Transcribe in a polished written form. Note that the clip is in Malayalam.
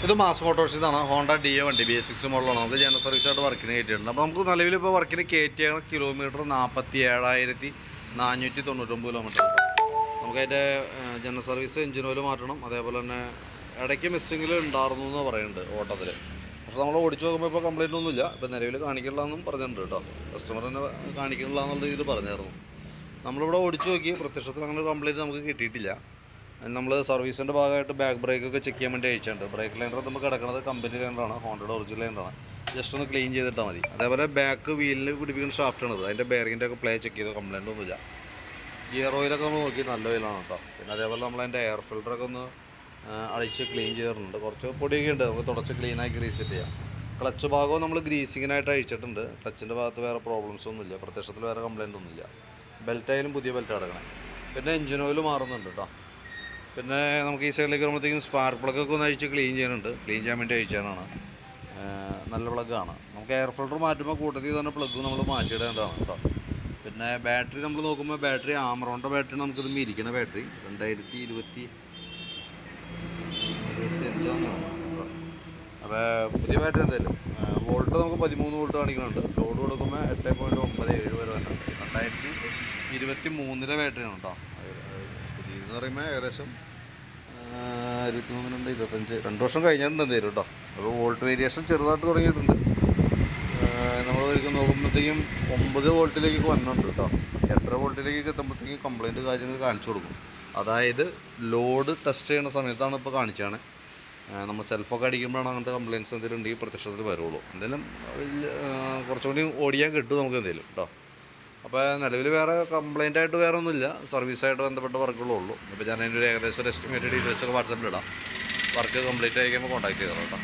ഇത് മാസ് മോട്ടോഴ്സിന്നാണ്. ഹോണ്ട DA വണ്ടി BS6 മോഡലാണ്. നമുക്ക് ജനറൽ സർവീസായിട്ട് വർക്കിന് കയറ്റിയിട്ടുണ്ട്. അപ്പോൾ നമുക്ക് നിലവിൽ ഇപ്പോൾ വർക്കിന് കയറ്റിയ കിലോമീറ്റർ 47,499 കിലോമീറ്റർ. നമുക്കതിൻ്റെ ജനറൽ സർവീസ് എഞ്ചിൻ ഓയിൽ മാറ്റണം. അതേപോലെ തന്നെ ഇടയ്ക്ക് മിസ്സിങ്ങിൽ ഉണ്ടായിരുന്നു എന്ന് പറയുന്നുണ്ട് ഓട്ടത്തിൽ. പക്ഷേ നമ്മൾ ഓടിച്ച് നോക്കുമ്പോൾ ഇപ്പോൾ കംപ്ലയിൻ്റ് ഒന്നുമില്ല. ഇപ്പോൾ നിലവിൽ കാണിക്കണില്ലെന്നും പറഞ്ഞിട്ടുണ്ട് കേട്ടോ. കസ്റ്റമർ തന്നെ കാണിക്കണില്ല എന്നുള്ള രീതിയിൽ പറഞ്ഞായിരുന്നു. നമ്മളിവിടെ ഓടിച്ച് നോക്കി, പ്രത്യക്ഷത്തിൽ അങ്ങനെ കംപ്ലയിൻറ്റ് നമുക്ക് കിട്ടിയിട്ടില്ല. നമ്മൾ സർവീസിൻ്റെ ഭാഗമായിട്ട് ബാക്ക് ബ്രേക്കൊക്കെ ചെക്ക് ചെയ്യാൻ വേണ്ടി അയച്ചിട്ടുണ്ട്. ബ്രേക്ക് ലൈനർ നമുക്ക് കിടക്കുന്നത് കമ്പനി ലൈനറാണ്, ഹോണ്ടയുടെ ഒറിജിനൽ ലൈനറാണ്. ജസ്റ്റ് ഒന്ന് ക്ലീൻ ചെയ്തിട്ടാൽ മതി. അതേപോലെ ബാക്ക് വീലിന് പിടിപ്പിക്കുന്ന ഷാഫ്റ്റാണത്. അതിൻ്റെ ബെയറിങ്ങിൻ്റെ ഒക്കെ പ്ലേ ചെക്ക് ചെയ്ത് കംപ്ലയിൻ്റ് ഒന്നുമില്ല. ഗിയർ ഓയിലൊക്കെ നമ്മൾ നോക്കി നല്ല ഓയിലാണ് കേട്ടോ. പിന്നെ അതേപോലെ നമ്മളതിൻ്റെ എയർ ഫിൽറ്ററൊക്കെ ഒന്ന് അഴിച്ച് ക്ലീൻ ചെയ്തിട്ടുണ്ട്. കുറച്ച് പൊടിയൊക്കെ ഉണ്ട്, നമുക്ക് തുടച്ച് ക്ലീനാക്കി റീസെറ്റ് ചെയ്യാം. ക്ലച്ച് ഭാഗവും നമ്മൾ ഗ്രീസിങ്ങിനായിട്ട് അഴിച്ചിട്ടുണ്ട്. ക്ലച്ചിൻ്റെ ഭാഗത്ത് വേറെ പ്രോബ്ലംസ് ഒന്നുമില്ല, പ്രത്യക്ഷത്തിൽ വേറെ കംപ്ലയിൻ്റ് ഒന്നുമില്ല. ബെൽറ്റായാലും പുതിയ ബെൽറ്റ് അടക്കണം. പിന്നെ എഞ്ചിൻ ഓയിൽ മാറുന്നുണ്ട് കേട്ടോ. പിന്നെ നമുക്ക് ഈ സൈഡിലേക്ക് വരുമ്പോഴത്തേക്കും സ്പാർക്ക് പ്ലഗൊക്കെ ഒന്ന് അഴിച്ച് ക്ലീൻ ചെയ്യാനുണ്ട്. ക്ലീൻ ചെയ്യാൻ വേണ്ടി അഴിച്ചാനാണ്. നല്ല പ്ലഗാണ്. നമുക്ക് എയർ ഫിൽറ്റർ മാറ്റുമ്പോൾ കൂട്ടത്തിൽ തന്നെ പ്ലഗ് നമ്മൾ മാറ്റിയിടേണ്ടതാണ് കേട്ടോ. പിന്നെ ബാറ്ററി നമ്മൾ നോക്കുമ്പോൾ ബാറ്ററി ആമറോണിൻ്റെ ബാറ്ററി നമുക്കിത് ഇരിക്കുന്ന ബാറ്ററി 2025 അപ്പോൾ പുതിയ ബാറ്ററി എന്തായാലും വോൾട്ട് നമുക്ക് 13 വോൾട്ട് കാണിക്കുന്നുണ്ട്. ലോഡ് കൊടുക്കുമ്പോൾ 8.97 വരെ തന്നെ 2023 ബാറ്ററിയാണ് കേട്ടോ. പുതിയതെന്ന് പറയുമ്പോൾ ഏകദേശം 23, 25, 2 വർഷം കഴിഞ്ഞിട്ടുണ്ട് എന്തായാലും കേട്ടോ. അപ്പോൾ വോൾട്ട് വേരിയേഷൻ ചെറുതായിട്ട് തുടങ്ങിയിട്ടുണ്ട്. നമ്മൾ ഒരിക്കൽ നോക്കുമ്പോഴത്തേക്കും 9 വോൾട്ടിലേക്ക് വന്നിട്ടുണ്ട് കേട്ടോ. 8.5 വോൾട്ടിലേക്ക് എത്തുമ്പോഴത്തേക്കും കംപ്ലയിൻറ്റ് കാര്യങ്ങൾ കാണിച്ചു കൊടുക്കും. അതായത് ലോഡ് ടെസ്റ്റ് ചെയ്യുന്ന സമയത്താണ് ഇപ്പോൾ കാണിച്ചാണ്. നമ്മൾ സെൽഫൊക്കെ അടിക്കുമ്പോഴാണ് അങ്ങനത്തെ കംപ്ലയിൻറ്റ്സ് എന്തെങ്കിലും ഉണ്ടെങ്കിൽ പ്രത്യക്ഷത്തിൽ വരുള്ളൂ. എന്തെങ്കിലും കുറച്ചുകൂടി ഓടിയാൻ കിട്ടും നമുക്ക് എന്തെങ്കിലും കേട്ടോ. അപ്പോൾ നിലവിൽ വേറെ കംപ്ലയിൻ്റായിട്ട് വേറെ ഒന്നുമില്ല. സർവീസായിട്ട് ബന്ധപ്പെട്ട വർക്കുകളേ ഉള്ളൂ. ഇപ്പോൾ ഞാൻ അതിൻ്റെ ഒരു ഏകദേശം ഒരു എസ്റ്റിമേറ്റഡ് ഡീറ്റെയിൽസൊക്കെ വാട്സാപ്പിലിടാം. വർക്ക് കംപ്ലീറ്റ് ആയി കഴിയുമ്പോൾ കോൺടാക്ട് ചെയ്തോളാം കേട്ടോ.